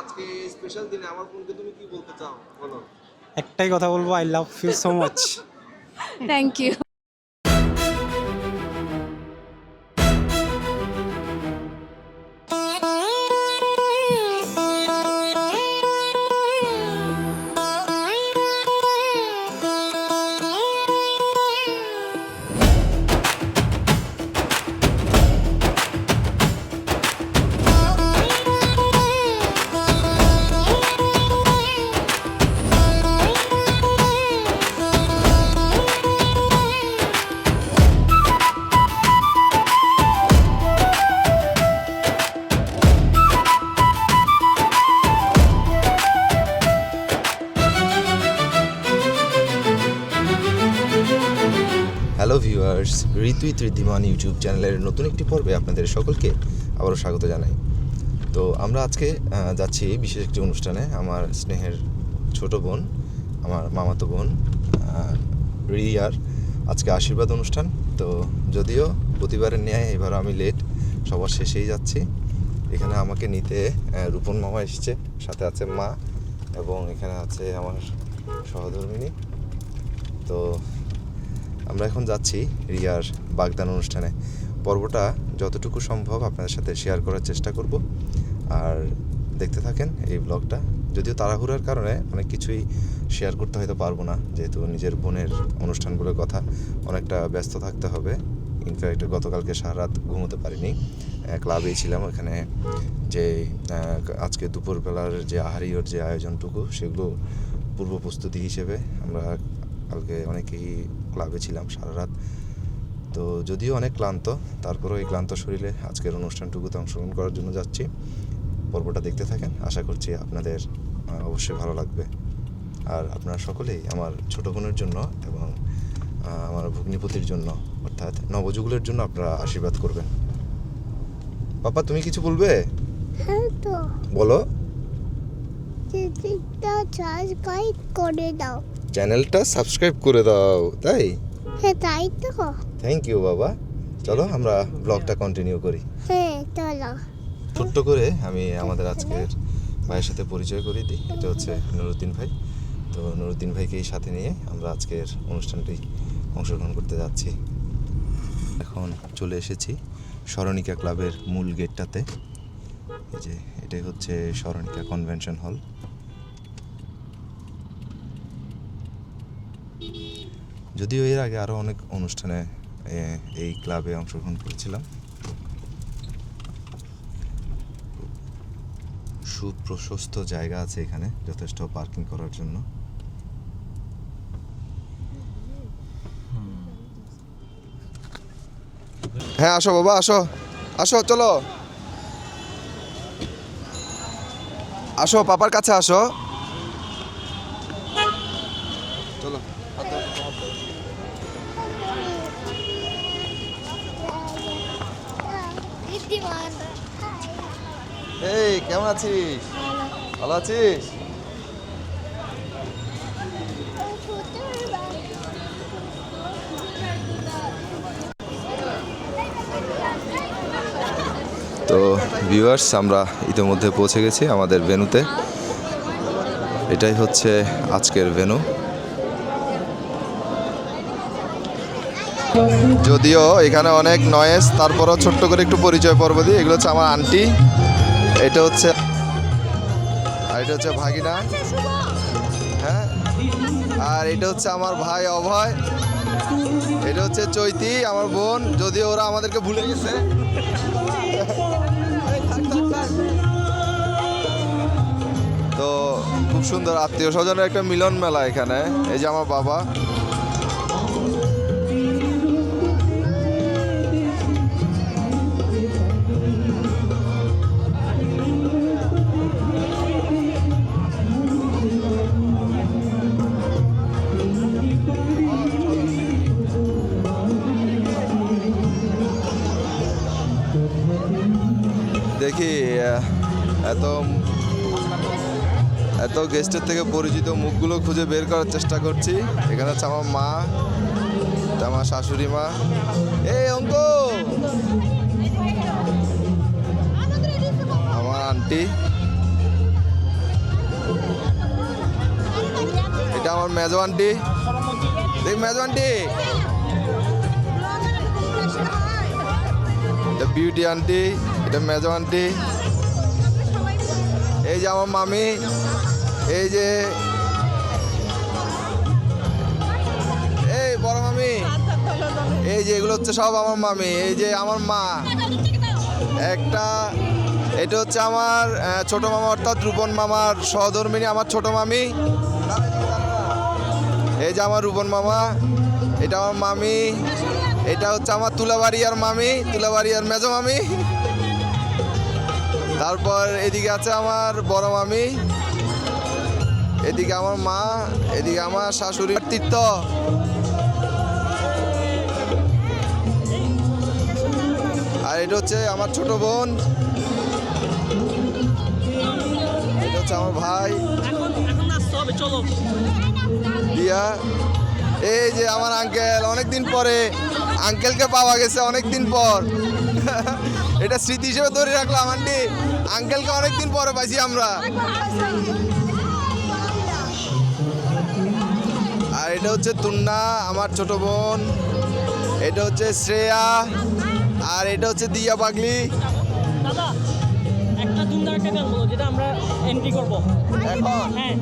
আজকে স্পেশাল দিনে আমার বোনকে তুমি কি বলতে চাও বলো? একটাই কথা বলবো, I love you so much. Thank you. Hello viewers, ঋতুই ঋদ্ধিমান ইউটিউব চ্যানেলের নতুন একটি পর্বে আপনাদের সকলকে আবারও স্বাগত জানাই। তো আমরা আজকে যাচ্ছি বিশেষ একটি অনুষ্ঠানে। আমার স্নেহের ছোট বোন, আমার মামাতো বোন রিয়ার আজকে আশীর্বাদ অনুষ্ঠান। তো যদিও প্রতিবারের ন্যায় এবার আমি লেট, সবার শেষেই যাচ্ছি। এখানে আমাকে নিতে রূপন মামা এসেছে, সাথে আছে মা এবং এখানে আছে আমার সহধর্মিনী। তো আমরা এখন যাচ্ছি রিয়ার বাগদান অনুষ্ঠানে। পর্বটা যতটুকু সম্ভব আপনাদের সাথে শেয়ার করার চেষ্টা করব, আর দেখতে থাকেন এই ব্লগটা। যদিও তাড়াহুড়ার কারণে অনেক কিছুই শেয়ার করতে হয়তো পারবো না, যেহেতু নিজের বোনের অনুষ্ঠানগুলোর কথা অনেকটা ব্যস্ত থাকতে হবে। ইনফ্যাক্ট গতকালকে সারা রাত ঘুমোতে পারিনি, ক্লাবেই ছিলাম। এখানে যে আজকে দুপুরবেলার যে আহারির যে আয়োজনটুকু, সেগুলো পূর্ব প্রস্তুতি হিসেবে আমরা কালকে অনেকেই ক্লাবে ছিলাম সারা রাত। তো যদিও অনেক ক্লান্ত, তারপরেও এই ক্লান্ত শরীরে আজকের অনুষ্ঠানটুকুতে অংশগ্রহণ করার জন্য যাচ্ছি। পর্বটা দেখতে থাকেন, আশা করছি আপনাদের অবশ্যই ভালো লাগবে। আর আপনারা সকলেই আমার ছোট বোনের জন্য এবং আমার ভগ্নিপতির জন্য, অর্থাৎ নবযুগলের জন্য আপনারা আশীর্বাদ করবেন। পাপা, তুমি কিছু বলবে? হ্যাঁ তো বলো। সাবস্ক্রাইব করে দাও। চ্যানেলটা সাবস্ক্রাইব করে দাও। তাই? হ্যাঁ তাই তো। থ্যাংক ইউ বাবা। চলো আমরা ব্লগটা কন্টিনিউ করি। হ্যাঁ চলো। ছোট্ট করে আমি আমাদের আজকের ভাইয়ের সাথে পরিচয় করিয়ে দিই। এটা হচ্ছে নুরুদ্দিন ভাই। তো নুরুদ্দিন ভাইকেই সাথে নিয়ে আমরা আজকের অনুষ্ঠানটি অংশগ্রহণ করতে যাচ্ছি। এখন চলে এসেছি স্মরণিকা ক্লাবের মূল গেটটাতে। এই যে এটাই হচ্ছে স্মরণিকা কনভেনশন হল। যদিও এর আগে আরও অনেক অনুষ্ঠানে এই ক্লাবে অংশগ্রহণ করেছিলাম। সুপ্রশস্ত জায়গা আছে এখানে, যথেষ্ট পার্কিং করার জন্য। হ্যাঁ আসো বাবা, আসো আসো, চলো আসো, পাপার কাছে আসো, চলো। এই কেমন আছিস? ভালো আছিস? তো ভিউয়ার্স, আমরা ইতিমধ্যে পৌঁছে গেছি আমাদের ভেন্যুতে। এটাই হচ্ছে আজকের ভেন্যু। যদিও এখানে অনেক নয়েজ, তারপরও ছোট্ট করে একটু পরিচয় পর্ব দিই। এগুলো হচ্ছে আমার আন্টি, এটা হচ্ছে ভাগিনা, হ্যাঁ, আর এটা হচ্ছে আমার ভাই অভয়, এটা হচ্ছে চৈতি আমার বোন, যদিও ওরা আমাদেরকে ভুলে গেছে। তো খুব সুন্দর আত্মীয় স্বজনের একটা মিলন মেলা এখানে। এই যে আমার বাবা, দেখি এত এত গেস্টের থেকে পরিচিত মুখগুলো খুঁজে বের করার চেষ্টা করছি। এখানে হচ্ছে আমার মা, আমার শাশুড়ি মা, এই অঙ্ক, আমার আন্টি, আমার মেজো আন্টি, দেখ মেজো আন্টি, এটা বিউটি আন্টি, এটা মেজো আন্টি, এই যে আমার মামি, এই যে এই বড় মামি, এই যে এগুলো হচ্ছে সব আমার মামি, এই যে আমার মা একটা, এটা হচ্ছে আমার ছোট মামা অর্থাৎ রূপন মামার সহধর্মিণী আমার ছোট মামি, এই যে আমার রূপন মামা, এটা আমার মামি, এটা হচ্ছে আমার তুলাবাড়িয়ার মামি, তুলাবাড়িয়ার মেজো মামি, তারপর এদিকে আছে আমার বড় মামি, এদিকে আমার মা, এদিকে আমার শাশুড়ি তীর্থ, আর এটা হচ্ছে আমার ছোট বোন, এটা হচ্ছে আমার ভাই দিয়া, এই যে আমার আঙ্কেল, অনেকদিন পরে আঙ্কেলকে পাওয়া গেছে অনেকদিন পর এটা স্মৃতি হিসেবে ধরে রাখলাম আন্টি, আঙ্কেলকে অনেকদিন পরে পাইছি আমরা। আর এটা হচ্ছে তুন্না আমার ছোট বোন, এটা হচ্ছে শ্রেয়া, আর এটা হচ্ছে দিয়া পাগলি। দাদা একটা সুন্দর একটা গান বলো যেটা আমরা এন্ট্রি করব এখন হ্যাঁ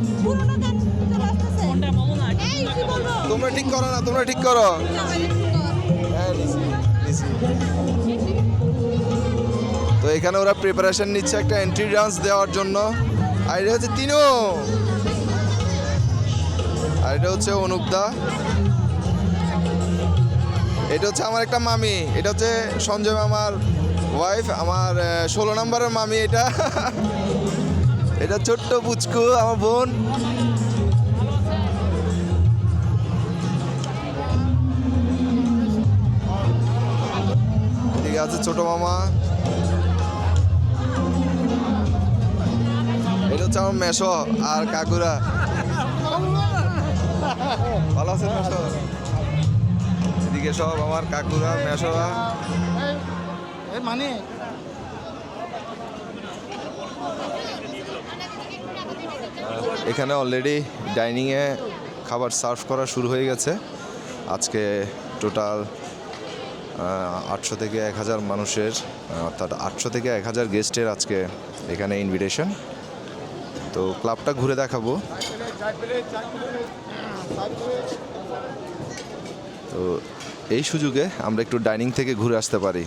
কোনটা বলো না একটা সুন্দর একটা বলো। তোমরা ঠিক করো না, তোমরা ঠিক করো। হ্যাঁ, নিছি, নিছি। তো এখানে ওরা প্রিপারেশন নিচ্ছে একটা এন্ট্রি ডান্স দেওয়ার জন্য। আর এটা হচ্ছে তিনু, আর এটা হচ্ছে অনুপদা, এটা হচ্ছে আমার একটা মামি, এটা হচ্ছে সঞ্জয় মামার ওয়াইফ, আমার 16 নম্বরের মামি এটা এটা ছোট্ট পুচকু আমার বোন। এদিকে আছে ছোট মামা, এটা হচ্ছে আমার মেশো আর কাকুরা। ভালো আছে মেশো? এদিকে সব আমার কাকুরা মেশোরা। মানে এখানে অলরেডি ডাইনিংয়ে খাবার সার্ভ করা শুরু হয়ে গেছে। আজকে টোটাল 800 থেকে 1000 মানুষের, অর্থাৎ 800 থেকে 1000 গেস্টের আজকে এখানে ইনভিটেশন। তো ক্লাবটা ঘুরে দেখাবো। তো এই সুযোগে আমরা একটু ডাইনিং থেকে ঘুরে আসতে পারি।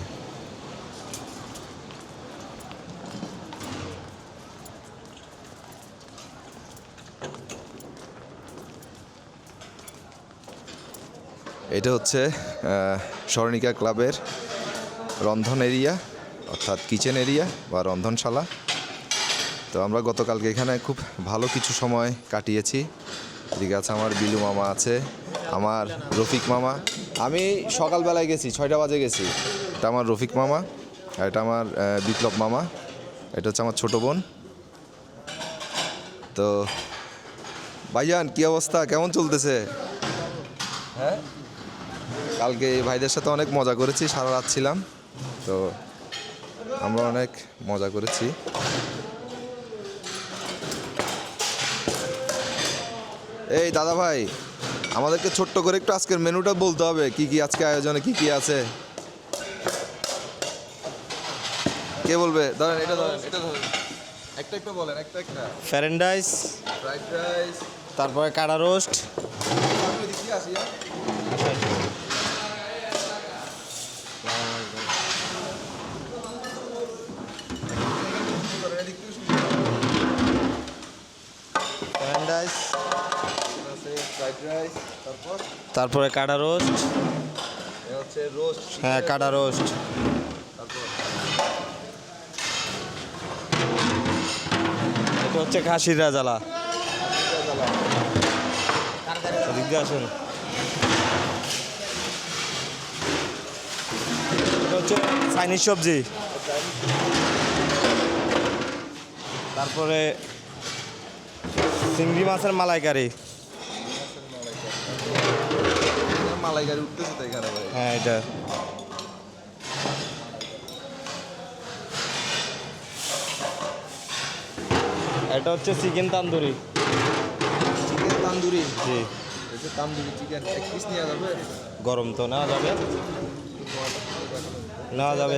এটা হচ্ছে স্মরণিকা ক্লাবের রন্ধন এরিয়া, অর্থাৎ কিচেন এরিয়া বা রন্ধনশালা। তো আমরা গতকালকে এখানে খুব ভালো কিছু সময় কাটিয়েছি। এদিকে আছে আমার বিলু মামা, আছে আমার রফিক মামা। আমি সকালবেলায় গেছি, 6টা বাজে গেছি। এটা আমার রফিক মামা, আর এটা আমার বিপ্লব মামা, এটা হচ্ছে আমার ছোটো বোন। তো ভাইজান কী অবস্থা, কেমন চলতেছে? হ্যাঁ, কালকে এই ভাইদের সাথে অনেক মজা করেছি, সারা রাত ছিলাম, তো আমরা অনেক মজা করেছি। এই দাদা ভাই, আমাদেরকে ছোট্ট করে একটু আজকের মেনুটা বলতে হবে, কি কি আজকে আয়োজনে কি কি আছে। কে বলবে? ধরেন এটা, ধরেন এটা, ধরেন একটা একটা বলেন, একটা একটা। ফ্রাইড রাইস, ফ্রাইড রাইস, তারপরে কাটা রোস্ট, আমি দেখি আসি। ফ্রাইড রাইস, ফ্রাইড রাইস, তারপরে কাটা রোস্ট, এ হচ্ছে রোস্ট, হ্যাঁ কাটা রোস্ট, তারপর এটা হচ্ছে খাসির রাজালা। এদিক দিয়ে আসুন। এটা হচ্ছে চাইনিজ সবজি, তারপরে চিংড়ি মাছের মালাইকারি, মালাইকারি উঠতেছে তো এখানে ভাই। হ্যাঁ এটা, এটা হচ্ছে চিকেন তান্দুরি। চিকেন তান্দুরি জি এই যে তান্দুরি চিকেন এক পিস নেওয়া যাবে? গরম তো নেওয়া যাবে, নেওয়া যাবে,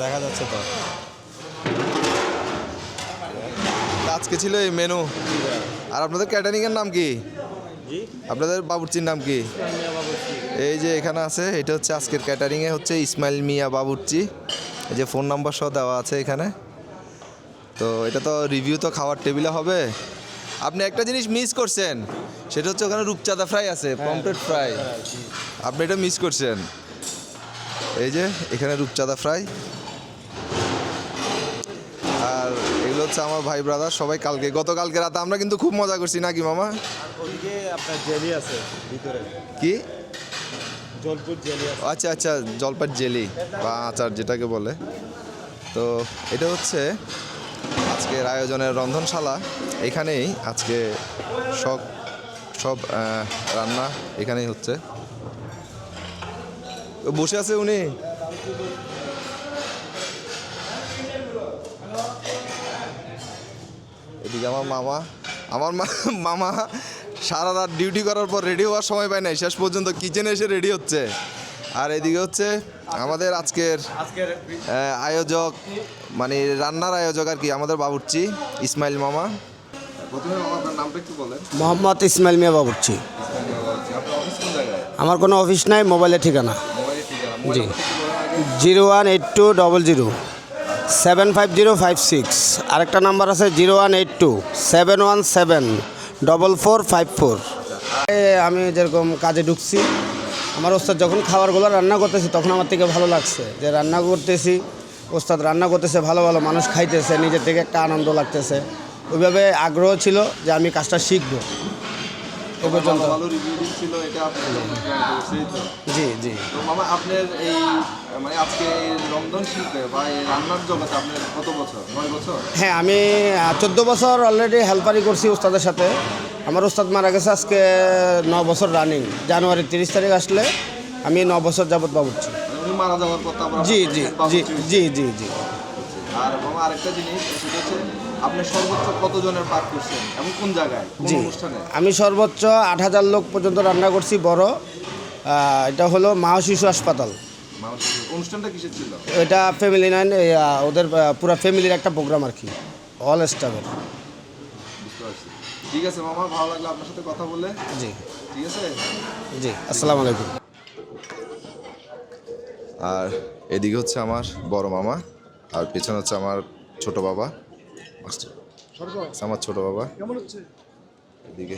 দেখা যাচ্ছে তো। আজকে ছিল এই মেনু। আর আপনাদের ক্যাটারিং এর নাম কি? জি আপনাদের বাবুর্চির নাম কি? এই যে এখানে আছে, এটা হচ্ছে আজকের ক্যাটারিংয়ে হচ্ছে ইসমাইল মিয়া বাবুর্চি। এই যে ফোন নাম্বার সহ দেওয়া আছে এখানে। তো এটা তো রিভিউ তো খাওয়ার টেবিলে হবে। আপনি একটা জিনিস মিস করছেন, সেটা হচ্ছে ওখানে রূপচাঁদা ফ্রাই আছে, পমফ্রেট ফ্রাই। আপনি এটা মিস করছেন। এই যে এখানে রূপচাঁদা ফ্রাই। আর এগুলো হচ্ছে আমার ভাই ব্রাদার সবাই গতকালকে রাতে আমরা কিন্তু খুব মজা করছি নাকি মামা? ওদিকে আপনার জেলি আছে ভিতরে, কি? জলপুর জেলি আছে। আচ্ছা আচ্ছা, জলপাই জেলি বা আচার যেটাকে বলে। তো এটা হচ্ছে আজকের আয়োজনের রন্ধনশালা। এখানেই আজকে সব সব রান্না এখানেই হচ্ছে। তো বসে আছে উনি। এদিকে আমার মামা সারা রাত ডিউটি করার পর রেডি হওয়ার সময় পায় নাই, শেষ পর্যন্ত কিচেনে এসে রেডি হচ্ছে। আর এদিকে হচ্ছে আমাদের আজকের আয়োজক, মানে রান্নার আয়োজক আর কি, আমাদের বাবুর্চি ইসমাইল মামা। প্রথমে মামা আপনার নামটা একটু বলেন। মোহাম্মদ ইসমাইল মিয়া বাবুর্চি। আপনার অফিস কোন জায়গায়? আমার কোনো অফিস নাই, মোবাইলের ঠিকানা মোবাইলের ঠিকানা। জি 018200750556। আরেকটা নাম্বার আছে 018271744454। আমি যেরকম কাজে ঢুকছি, আমার ওস্তাদ যখন খাবারগুলো রান্না করতেছি তখন আমার থেকে ভালো লাগছে যে রান্না করতেছি, ওস্তাদ রান্না করতেছে, ভালো ভালো মানুষ খাইতেছে, নিজের থেকে একটা আনন্দ লাগতেছে। ওইভাবে আগ্রহ ছিল যে আমি কাজটা শিখবো। এ পর্যন্ত ভালো রিভিউ দিচ্ছিল, এটা আপনি সেই তো। জি জি। তো মামা আপনার এই মানে আজকে রন্ধন শিল্পে বা এই রান্নার জগতে আপনার কত বছর? 9 বছর? হ্যাঁ, আমি 14 বছর অলরেডি হেল্পারি করছি ওস্তাদের সাথে। আমার ওস্তাদ মারা গেছে আজকে 9 বছর রানিং। জানুয়ারি 30 তারিখ আসলে আমি 9 বছর যাবত বাবুর্চি। উনি মারা যাওয়ার পর তো আমরা জি জি জি জি জি জি। আর মামা আরেকটা জিনিস, সেটা হচ্ছে আপনি সর্বোচ্চ কতজনের পাক করছেন এবং কোন জায়গায়, কোন জি, অনুষ্ঠানে? আমি সর্বোচ্চ 8000 লোক পর্যন্ত রান্না করছি বড়। এটা হলো মা শিশু হাসপাতাল। অনুষ্ঠানটা কিসের ছিল? এটা ফ্যামিলি নাইন, ওদের পুরো ফ্যামিলির একটা প্রোগ্রাম আর কি, অল স্টাফের। বুঝতে পারছি। ঠিক আছে মামা, ভালো লাগলো আপনার সাথে কথা বলে। জি ঠিক আছে। জি, আসসালামু আলাইকুম। আর এদিকে হচ্ছে আমার বড় মামা, আর পেছনে হচ্ছে আমার ছোট বাবা, আমার ছোট বাবা। এদিকে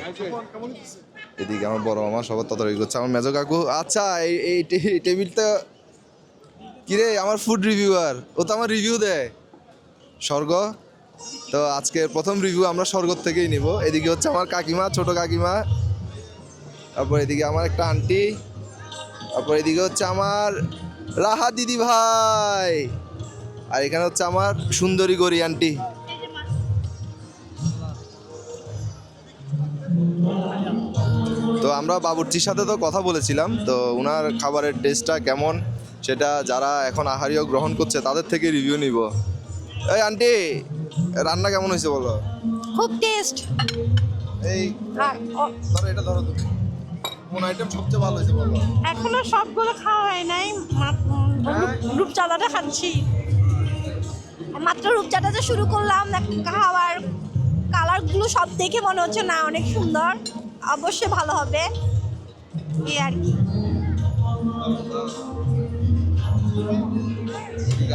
এদিকে আমার বড় মামা সবার তদারকি করছে, আমার মেজো কাকু। আচ্ছা, এই টেবিলটা কিরে, আমার ফুড রিভিউয়ার, ও তো আমার রিভিউ দেয়, স্বর্গ। তো আজকে প্রথম রিভিউ আমরা স্বর্গ থেকেই নিব। এদিকে হচ্ছে আমার কাকিমা, ছোট কাকিমা। তারপর এদিকে আমার একটা আন্টি। তারপর এদিকে হচ্ছে আমার রাহা দিদি ভাই। আর এখানে হচ্ছে আমার সুন্দরী গরি আন্টি। তো আমরা বাবুর্চির সাথে তো কথা বলেছিলাম, তো ওনার খাবারের টেস্টটা কেমন সেটা যারা এখন আহারীয় গ্রহণ করছে তাদের থেকে রিভিউ নিব। এই আন্টি, রান্না কেমন হয়েছে বলো? খুব টেস্ট। এই ধরো, এটা ধরো, তুমি কোন আইটেম সবচেয়ে ভালো হয়েছে বলো? এখনো সবগুলো খাওয়া হয় নাই, রূপচাঁদাটা খাচ্ছি। মাত্র রূপচাঁদাটা শুরু করলাম, খাওয়ার কালারগুলো সব দেখে মনে হচ্ছে না অনেক সুন্দর, অবশ্যই ভালো হবে এই আর কি।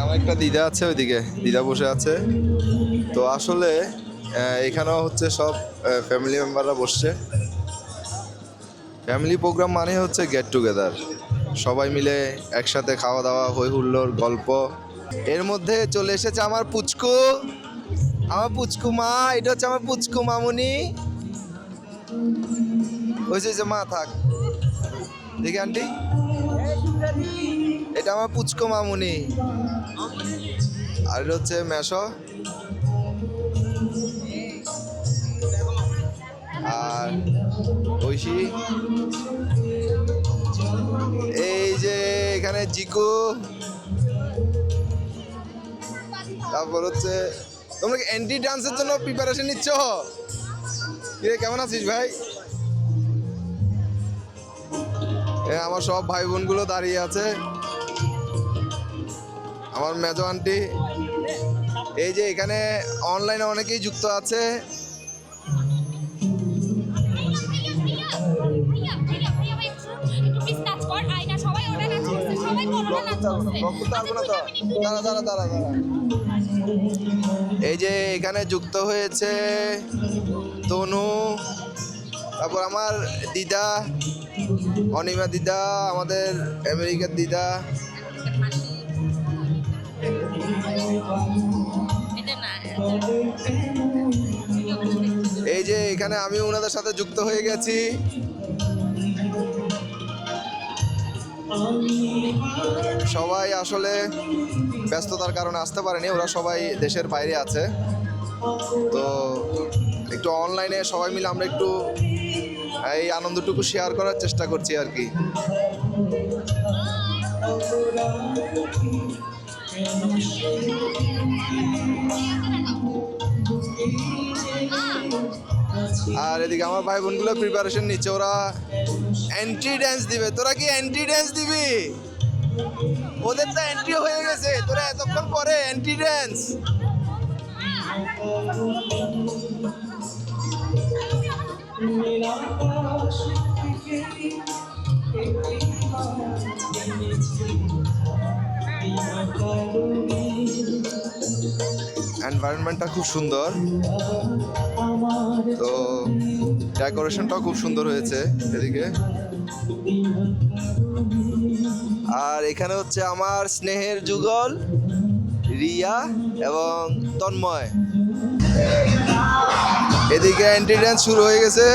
আমার একটা দিদা আছে, ওইদিকে দিদা বসে আছে। তো আসলে এখানেও হচ্ছে সব ফ্যামিলি মেম্বাররা বসছে। ফ্যামিলি প্রোগ্রাম মানে হচ্ছে গেট টুগেদার, সবাই মিলে একসাথে খাওয়া দাওয়া, হই হুল্লোড়, গল্প। এর মধ্যে চলে এসেছে আমার পুচকু, আমার পুচকু মা। এটা হচ্ছে আমার পুচকু মামুনি। হয়েছে যে মা থাক, দেখি আন্টি, এটা আমার পুচকু মামুনি। আর এটা হচ্ছে মেশো। আর ঐশী। এই যে এখানে জিকু। তারপর হচ্ছে তোমরা কি এন্ট্রি ডান্সের জন্য প্রিপারেশন নিচ্ছ? কেমন আছিস ভাই? আমার সব ভাই বোনগুলো দাঁড়িয়ে আছে, আমার মেজো আন্টি। এই যে এখানে অনলাইনে অনেকেই যুক্ত আছে। এই যে এখানে যুক্ত হয়েছে তনু, তারপর আমার দিদা অনিমা দিদা, আমাদের আমেরিকার দিদা। এই যে এখানে আমি ওনাদের সাথে যুক্ত হয়ে গেছি। সবাই আসলে ব্যস্ততার কারণে আসতে পারেনি, ওরা সবাই দেশের বাইরে আছে। তো একটু অনলাইনে সবাই মিলে আমরা একটু এই আনন্দটুকু শেয়ার করার চেষ্টা করছি আর কি। আর এদিকে আমার ভাই বোনগুলো প্রিপারেশন নিচ্ছে, ওরা এন্ট্রি ড্যান্স দিবে। তোরা কি এন্ট্রি ড্যান্স দিবি? ওদের তো এন্ট্রি হয়ে গেছে, তোরা এতক্ষণ পরে এন্ট্রি ড্যান্স। এনভায়রনমেন্টটা খুব সুন্দর, তো ডেকোরেশনটাও খুব সুন্দর হয়েছে এদিকে। আর এখানে হচ্ছে আমার স্নেহের যুগল রিয়া এবং তন্ময়। এদিকে এন্ট্রি ড্যান্স শুরু হয়ে গেছে।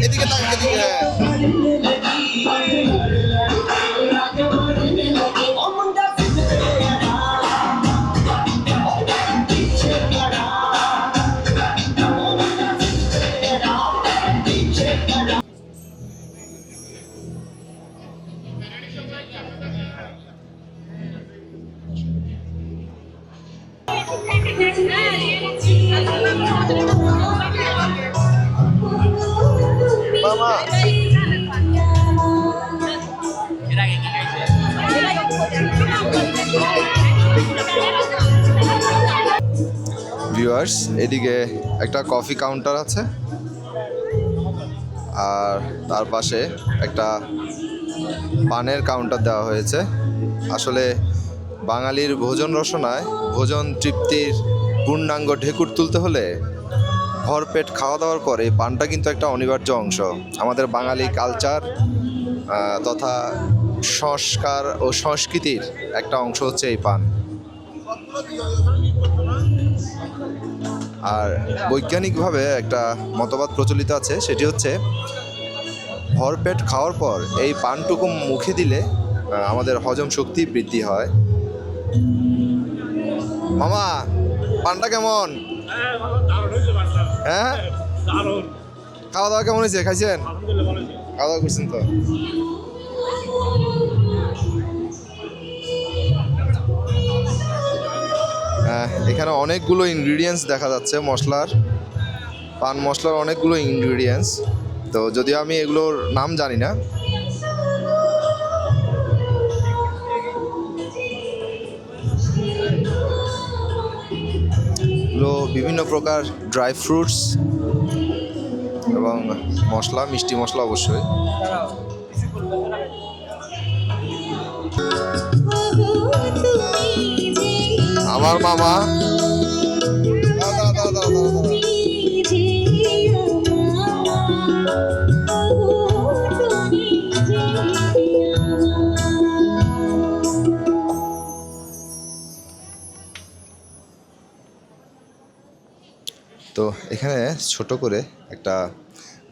এদিকে তাক, এদিকে। মামা ভিউয়ার্স, এদিকে একটা কফি কাউন্টার আছে আর তার পাশে একটা পানের কাউন্টার দেওয়া হয়েছে। আসলে বাঙালির ভোজন রসনায় ভোজন তৃপ্তির পূর্ণাঙ্গ ঢেকুর তুলতে হলে ভরপেট খাওয়া দাওয়ার পরে পানটা কিন্তু একটা অনিবার্য অংশ। আমাদের বাঙালি কালচার তথা সংস্কার ও সংস্কৃতির একটা অংশ হচ্ছে এই পান। আর বৈজ্ঞানিকভাবে একটা মতবাদ প্রচলিত আছে, সেটি হচ্ছে ভরপেট খাওয়ার পর এই পানটুকু মুখে দিলে আমাদের হজম শক্তি বৃদ্ধি হয়। মামা, পানটা কেমন? হ্যাঁ, খাওয়া দাওয়া কেমন হয়েছে? খাইছেন? খাওয়া দাওয়া করছেন তো? এখানে অনেকগুলো ইনগ্রিডিয়েন্টস দেখা যাচ্ছে মশলার, পান মশলার অনেকগুলো ইনগ্রিডিয়েন্টস। তো যদিও আমি এগুলোর নাম জানি না। এগুলো বিভিন্ন প্রকার ড্রাই ফ্রুটস এবং মশলা, মিষ্টি মশলা অবশ্যই। আমার মামা তো এখানে ছোট করে একটা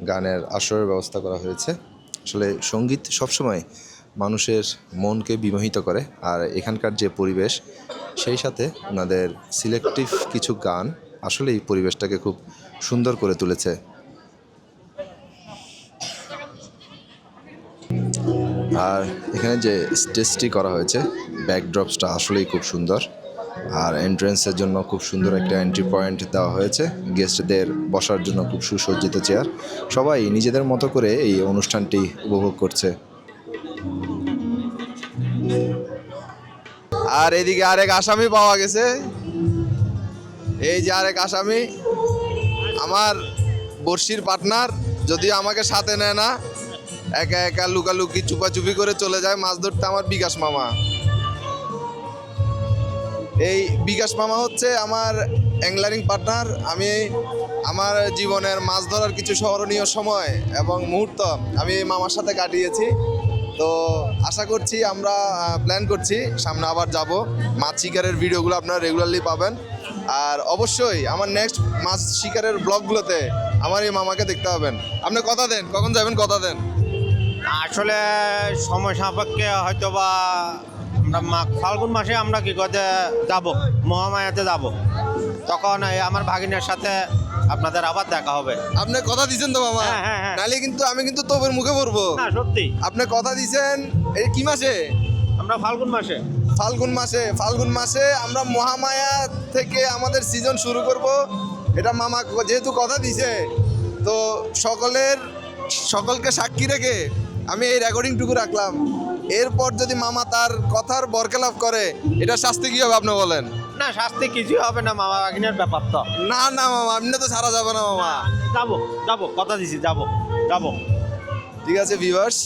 গানের আসরের ব্যবস্থা করা হয়েছে। আসলে সঙ্গীত সবসময় মানুষের মনকে বিমোহিত করে। আর এখানকার যে পরিবেশ, সেই সাথে ওনাদের সিলেক্টিভ কিছু গান আসলে এই পরিবেশটাকে খুব সুন্দর করে তুলেছে। আর এখানে যে স্টেজটি করা হয়েছে, ব্যাকড্রপসটা আসলেই খুব সুন্দর। আর এন্ট্রেন্সের জন্য খুব সুন্দর একটা এন্ট্রি পয়েন্ট দেওয়া হয়েছে, গেস্টদের বসার জন্য খুব সুসজ্জিত চেয়ার। সবাই নিজেদের মতো করে এই অনুষ্ঠানটি উপভোগ করছে। আর এদিকে আরেক আসামি পাওয়া গেছে, এই যে আরেক আসামি, আমার বর্ষির পার্টনার, যদিও আমাকে সাথে নেয় না, একা একা লুকালুকি চুপাচুপি করে চলে যায় মাছ ধরতে, আমার বিকাশ মামা। এই বিকাশ মামা হচ্ছে আমার অ্যাংলারিং পার্টনার। আমি আমার জীবনের মাছ ধরার কিছু স্মরণীয় সময় এবং মুহূর্ত আমি এই মামার সাথে কাটিয়েছি। তো আশা করছি, আমরা প্ল্যান করছি সামনে আবার যাব। মাছ শিকারের ভিডিওগুলো আপনারা রেগুলারলি পাবেন। আর অবশ্যই আমার নেক্সট মাছ শিকারের ব্লগগুলোতে আমার এই মামাকে দেখতে পাবেন। আপনি কথা দেন, কখন যাবেন কথা দেন। আসলে সময় সাপেক্ষে হয়তো বা আমরা ফাল্গুন মাসে আমরা কি করতে যাব, মহামায়াতে যাব, তখন আমার ভাগিনের সাথে আপনাদের আবার দেখা হবে। আপনি কথা দিয়েছেন তো মামা? হ্যাঁ। নালে কিন্তু আমি কিন্তু তোপের মুখে পড়বো। না সত্যি, আপনি কথা দিয়েছেন। এই কি মাসে? আমরা ফাল্গুন মাসে। ফাল্গুন মাসে আমরা মহামায়া থেকে আমাদের সিজন শুরু করব। এটা মামা যেহেতু কথা দিছে, তো সকলকে সাক্ষী রেখে আমি এই রেকর্ডিংটুকু রাখলাম। এরপর যদি মামা তার কথার বরখেলাপ করে, এটা শাস্তি কি হবে আপনি বলেন? না শাস্তি কিছুই হবে না, মামা ভাগিনের ব্যাপার তো। না মামা, আপনি তো ছাড়া যাবে না মামা। যাবো কথা দিছি, যাবো। ঠিক আছে ভিউয়ার্স,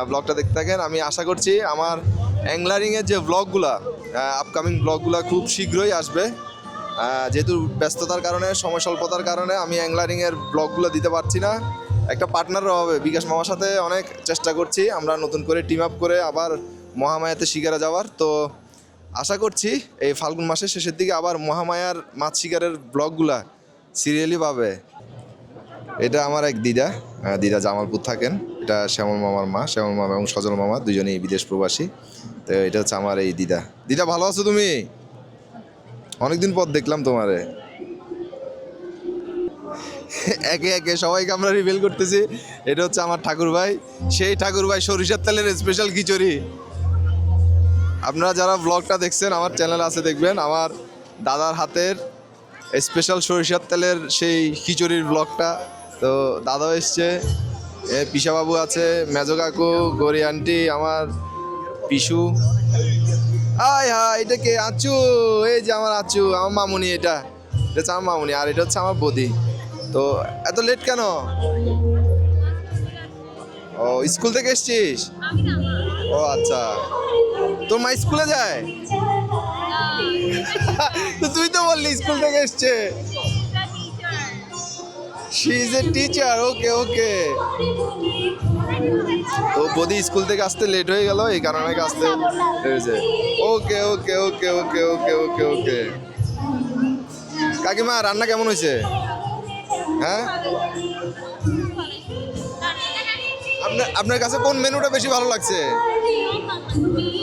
ব্লগটা দেখতে থাকেন। আমি আশা করছি আমার অ্যাংলারিংয়ের যে ব্লগগুলা, আপকামিং ব্লগগুলা খুব শীঘ্রই আসবে। যেহেতু ব্যস্ততার কারণে, সময় স্বল্পতার কারণে আমি অ্যাংলারিংয়ের ব্লগগুলো দিতে পারছি না। একটা পার্টনারও হবে, বিকাশ মামার সাথে অনেক চেষ্টা করছি আমরা নতুন করে টিম আপ করে আবার মহামায়াতে শিকারে যাওয়ার। তো আশা করছি এই ফাল্গুন মাসের শেষের দিকে আবার মহামায়ার মাছ শিকারের ব্লগগুলা সিরিয়ালি পাবে। এটা আমার এক দিদা জামালপুর থাকেন। এটা শ্যামল মামার মা, শ্যামল মামা এবং সজল মামা দুজনেই বিদেশ প্রবাসী। তো এটা হচ্ছে আমার এই দিদা। ভালো আছো তুমি? অনেকদিন পর দেখলাম তোমারে। একে একে সবাইকে আমরা রিভিল করতেছি। এটা হচ্ছে আমার ঠাকুর ভাই, সেই ঠাকুর ভাই সরিষার তেলের স্পেশাল খিচুড়ি। আপনারা যারা ব্লগটা দেখছেন, আমার চ্যানেল আছে দেখবেন, আমার দাদার হাতের স্পেশাল সরিষার তেলের সেই খিচুড়ির ব্লগটা। তো দাদাও এসছে, পিসাবাবু আছে, মেজো কাকু, গৌরী আন্টি, আমার পিসু। হাই এটা কে? আচু, এই যে আমার আচু, আমার মামুনি। এটা হচ্ছে আমার মামুনি, আর এটা হচ্ছে আমার বৌদি। তো এত লেট কেন? ও স্কুল থেকে এসছিস? ও আচ্ছা, তোর মা স্কুলে যায়? তো তুই তো বললি স্কুল থেকে এসছে। She is a teacher. Okay. তো বৌদি স্কুল থেকে আসতে লেট হয়ে গেল, এই কারণে আসতে হয়েছে। ওকে। কাকিমা রান্না কেমন হয়েছে? হ্যাঁ, আপনার কাছে কোন মেনুটা বেশি ভালো লাগছে?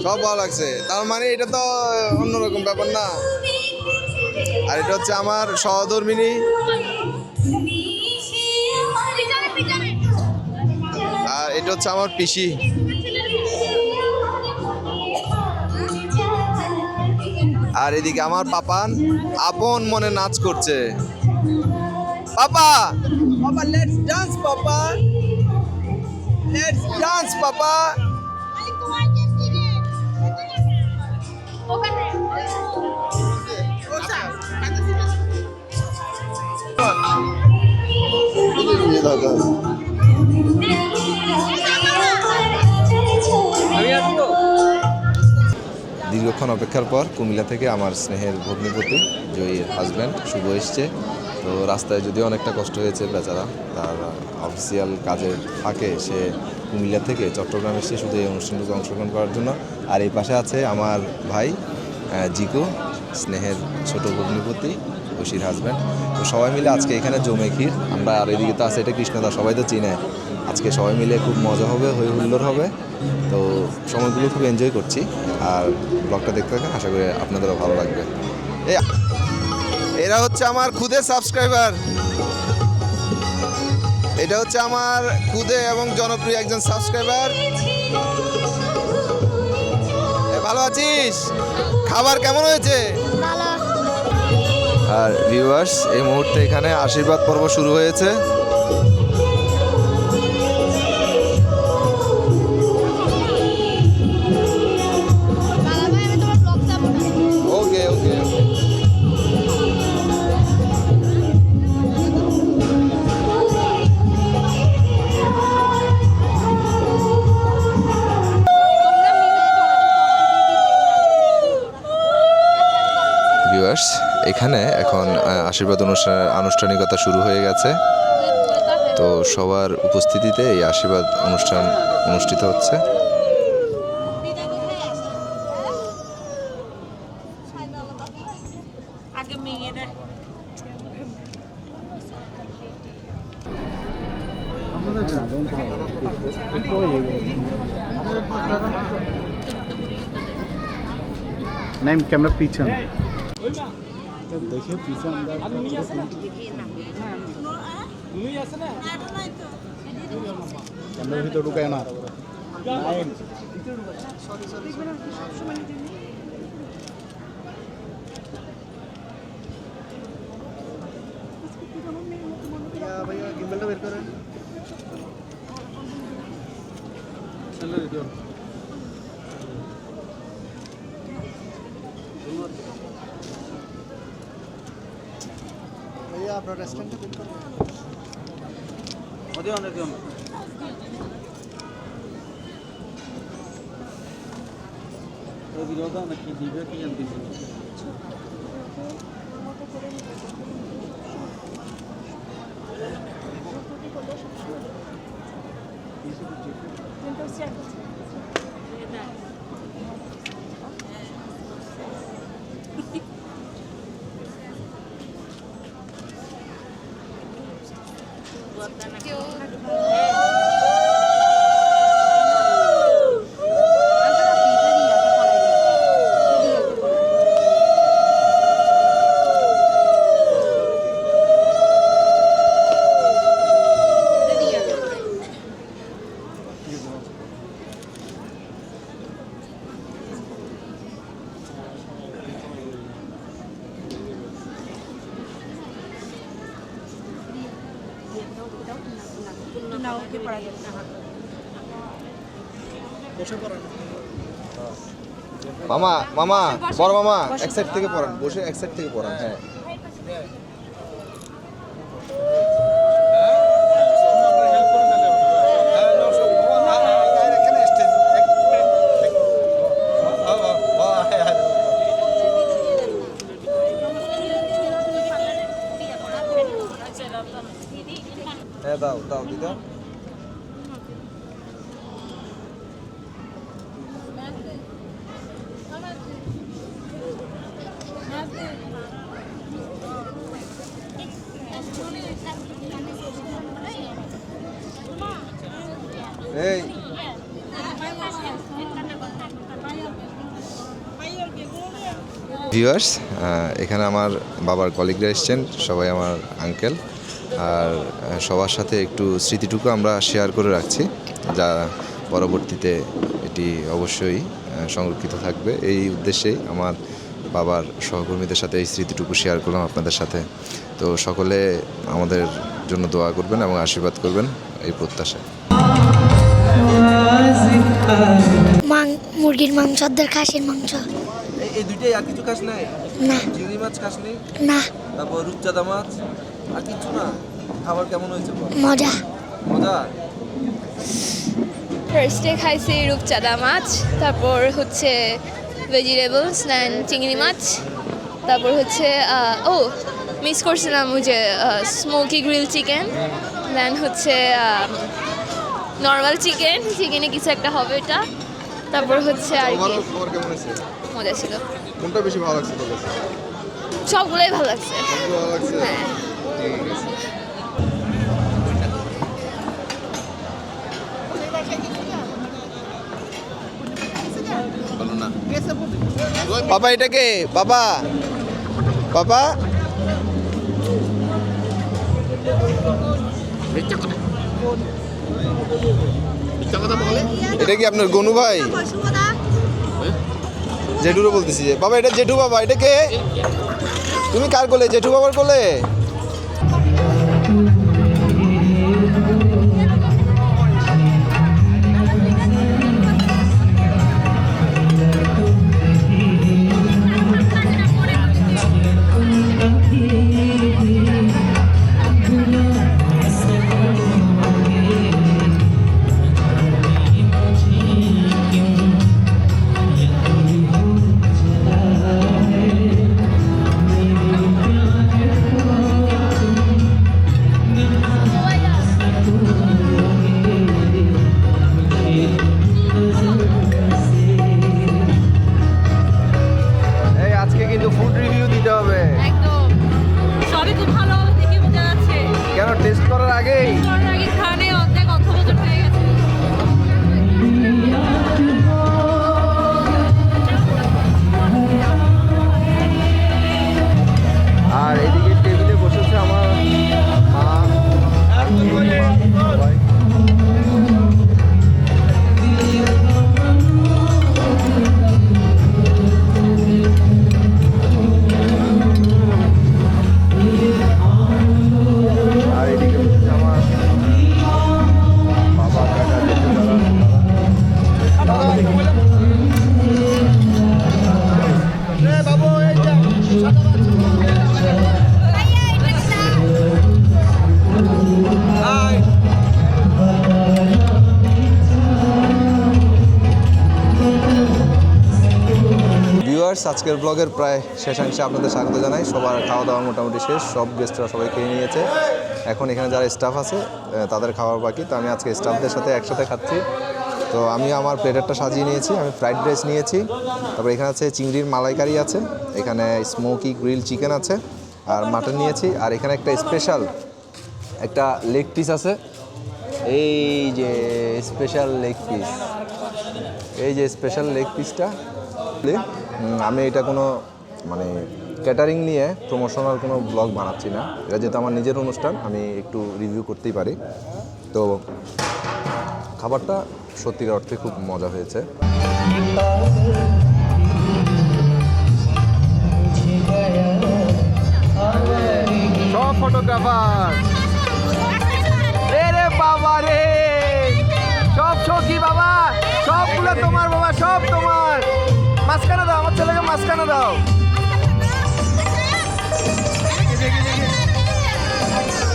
সব ভালো লাগছে, তার মানে এটা তো অন্যরকম ব্যাপার না। আর এটা হচ্ছে আমার সহধর্মিনী, আর এটা হচ্ছে আমার পিসি। আর এদিকে আমার পাপান আপন মনে নাচ করছে। পাপা লেটস ডান্স, পাপা। দীর্ঘক্ষণ অপেক্ষার পর কুমিল্লা থেকে আমার স্নেহের ভগ্নিপতি জয়ীর হাজব্যান্ড শুভ এসছে। তো রাস্তায় যদিও অনেকটা কষ্ট হয়েছে বেচারা, তার অফিসিয়াল কাজের ফাঁকে সে কুমিল্লা থেকে চট্টগ্রাম এসে শুধু এই অনুষ্ঠানটুকু অংশগ্রহণ করার জন্য। আর এই পাশে আছে আমার ভাই জিকু, স্নেহের ছোট ভগ্নিপতি, ঐশীর হাজব্যান্ড। তো তো সবাই মিলে আজকে এখানে জমে ক্ষীর, আমরা আর এদিকে তো আছে এটা কৃষ্ণদা, সবাই তো চিনে। আজকে সবাই মিলে খুব মজা হবে, হই হুল্লোড় হবে। তো সময়গুলো খুব এনজয় করছি, আর ব্লগটা দেখতে থাকেন, আশা করি আপনাদেরও ভালো লাগবে। এরা হচ্ছে আমার খুদে সাবস্ক্রাইবার, এটা হচ্ছে আমার খুদে এবং জনপ্রিয় একজন সাবস্ক্রাইবার। ভালো আছিস? খাবার কেমন হয়েছে? আর ভিউয়ার্স, এই মুহূর্তে এখানে আশীর্বাদ পর্ব শুরু হয়েছে। ওকে ওকে ওকে। ভিউয়ার্স, এখানে এখন আশীর্বাদ আনুষ্ঠানিকতা শুরু হয়ে গেছে। তো সবার উপস্থিতিতে এই আশীর্বাদ অনুষ্ঠান অনুষ্ঠিত হচ্ছে। नहीं कैमरा पीछे कैमरा भी तो रुका है ना। भैया गिम्बल बेर करें भैया अपना रेस्टोरेंट बुक कर विरोधा नक्की दिव्य की अंतिम মামা মামা বড় মামা এক সাইড থেকে পড়ান, বসে এক সাইড থেকে পড়ান। হ্যাঁ হ্যাঁ দাও দাও দিদা। এই ভিউয়ার্স, এখানে আমার বাবার কলিগরা এসছেন, সবাই আমার আঙ্কেল। আর সবার সাথে একটু স্মৃতিটুকু আমরা শেয়ার করে রাখছি, যা পরবর্তীতে এটি অবশ্যই সংরক্ষিত থাকবে। এই উদ্দেশ্যেই আমার বাবার সহকর্মীদের সাথে এই স্মৃতিটুকু শেয়ার করলাম আপনাদের সাথে। তো সকলে আমাদের জন্য দোয়া করবেন এবং আশীর্বাদ করবেন, এই প্রত্যাশা। মুরগির মাংস, খাসির মাংস। এই দুইটাই, আর কিছু খাস নাই? না চিংড়ি মাছ খাস নি? না। তারপর রূপচাঁদা মাছ আর কিছু না? খাবার কেমন হয়েছে? মজা মজা। ফার্স্টে খাইছি রূপচাঁদা মাছ, তারপর হচ্ছে ভেজিটেবলস, দেন চিংড়ি মাছ, তারপর হচ্ছে মিস করছিলাম ওই যে স্মোকি গ্রিল চিকেন, দেন হচ্ছে নর্মাল চিকেনে কিছু একটা হবে এটা, তারপর হচ্ছে আর কি কেমন হয়েছে? মজা ছিল। কোনটা বেশি ভালো লাগছে তোর কাছে? সবগুলোই ভালো লাগছে। ভালো লাগছে। হ্যাঁ। পাপা এটা কে? পাপা পাপা এটা কি আপনার গনু ভাই? জেঠুরও বলতেছি যে বাবা এটা জেঠু বাবা, এটা কে? তুমি কার কোলে? জেঠু বাবার কোলে? এই আজকে কিন্তু ফুড রিভিউ দিতে হবে। একদম সবই খুব ভালো দেখে বোঝা যাচ্ছে। কেন টেস্ট করার আগেই? করার আগে খানে অর্ধেক অর্থবোধন হয়ে গেছে। আর এদিকে টেবিলে বসেছে আমার মা সবাই। আর এদিকে বসেছে আমার বাবা কাকা জেঠু ভিউয়ার্স, আজকের ব্লগের প্রায় শেষাংশে আপনাদের স্বাগত জানাই। সবার খাওয়া দাওয়া মোটামুটি শেষ, সব গেস্টরা সবাই খেয়ে নিয়েছে। এখন এখানে যারা স্টাফ আছে তাদের খাওয়ার বাকি। তো আমি আজকে স্টাফদের সাথে একসাথে খাচ্ছি। তো আমি আমার প্লেটারটা সাজিয়ে নিয়েছি, আমি ফ্রাইড রাইস নিয়েছি, তারপর এখানে আছে চিংড়ির মালাইকারি আছে, এখানে স্মোকি গ্রিল চিকেন আছে, আর মাটন নিয়েছি, আর এখানে একটা স্পেশাল একটা লেগ পিস আছে। এই যে স্পেশাল লেগ পিস, এই যে স্পেশাল লেগ পিসটা। আমি এটা কোনো মানে ক্যাটারিং নিয়ে প্রমোশনাল কোনো ব্লগ বানাচ্ছি না, এটা যেহেতু আমার নিজের অনুষ্ঠান আমি একটু রিভিউ করতেই পারি। তো খাবারটা সত্যিকার অর্থে খুব মজা হয়েছে। সব ফটোগ্রাফার রে বাবা রে, সব সখী বাবা, সবগুলো তোমার বাবা, সব তোমার। মাঝখানে দাও, আমার ছেলেকে মাঝখানে দাও।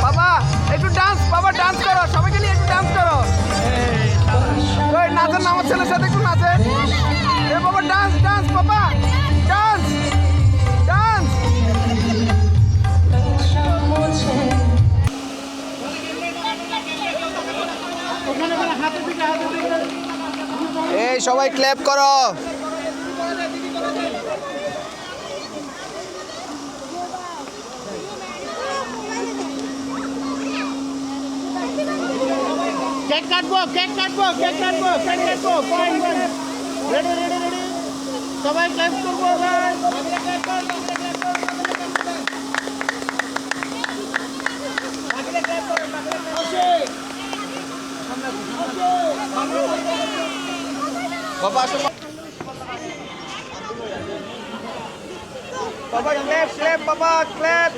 বাবা একটু ডান্স, বাবা ডান্স করো, সবাইকে নিয়ে একটু ডান্স করো। নাচেন না আমার ছেলের সাথে, একটু নাচেন। এ বাবা ডান্স ডান্স, বাবা ডান্স ডান্স। এই সবাই ক্ল্যাপ করো। কেক কাটবো, কেক কাটবো, কেক কাটবো, কেক কাটবো। Fine fine, ready ready ready, সবাই ক্ল্যাপ করবো ভাই। বাবা আসো, বাবা ক্ল্যাপ ক্ল্যাপ, বাবা ক্ল্যাপ।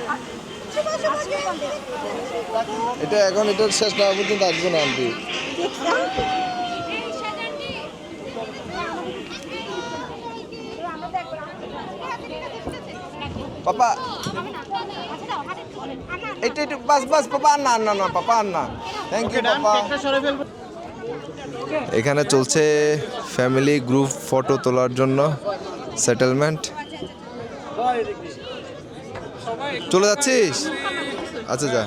এটা এখন এটা শেষ না পর্যন্ত আসবো না আন্টি। পাপা এটা একটু বাস বাস, পাপা আর না না না, পাপা আর না, থ্যাংক ইউ পাপা। এখানে চলছে ফ্যামিলি গ্রুপ ফটো তোলার জন্য সেটেলমেন্ট। চলে যাচ্ছিস? আচ্ছা যা।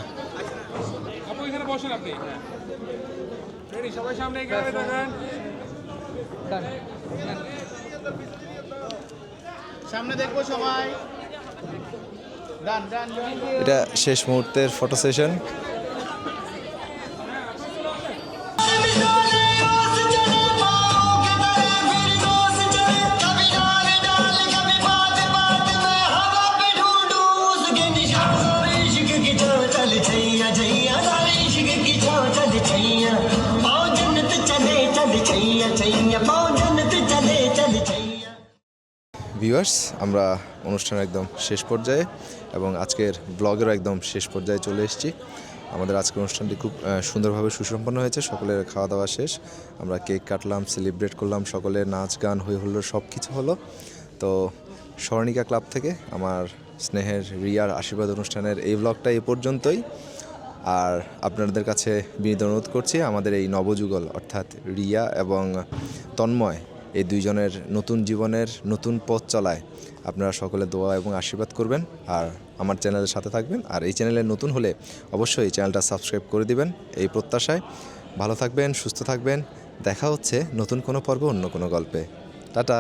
সামনে দেখবো সবাই। এটা শেষ মুহূর্তের ফটো সেশন। ভিউয়ার্স, আমরা অনুষ্ঠানের একদম শেষ পর্যায়ে এবং আজকের ব্লগেরও একদম শেষ পর্যায়ে চলে এসেছি। আমাদের আজকের অনুষ্ঠানটি খুব সুন্দরভাবে সুসম্পন্ন হয়েছে। সকলের খাওয়া দাওয়া শেষ, আমরা কেক কাটলাম, সেলিব্রেট করলাম, সকলের নাচ গান হই হুল্লোড় সব কিছু হলো। তো স্মরণিকা ক্লাব থেকে আমার স্নেহের রিয়ার আশীর্বাদ অনুষ্ঠানের এই ব্লগটা এ পর্যন্তই। আর আপনাদের কাছে বিনীত অনুরোধ করছি, আমাদের এই নবযুগল অর্থাৎ রিয়া এবং তন্ময় এই দুইজনের নতুন জীবনের নতুন পথ চলায় আপনারা সকলে দোয়া এবং আশীর্বাদ করবেন আর আমার চ্যানেলের সাথে থাকবেন। আর এই চ্যানেলে নতুন হলে অবশ্যই চ্যানেলটা সাবস্ক্রাইব করে দিবেন এই প্রত্যাশায়। ভালো থাকবেন, সুস্থ থাকবেন। দেখা হচ্ছে নতুন কোনো পর্ব, অন্য কোনো গল্পে। টাটা।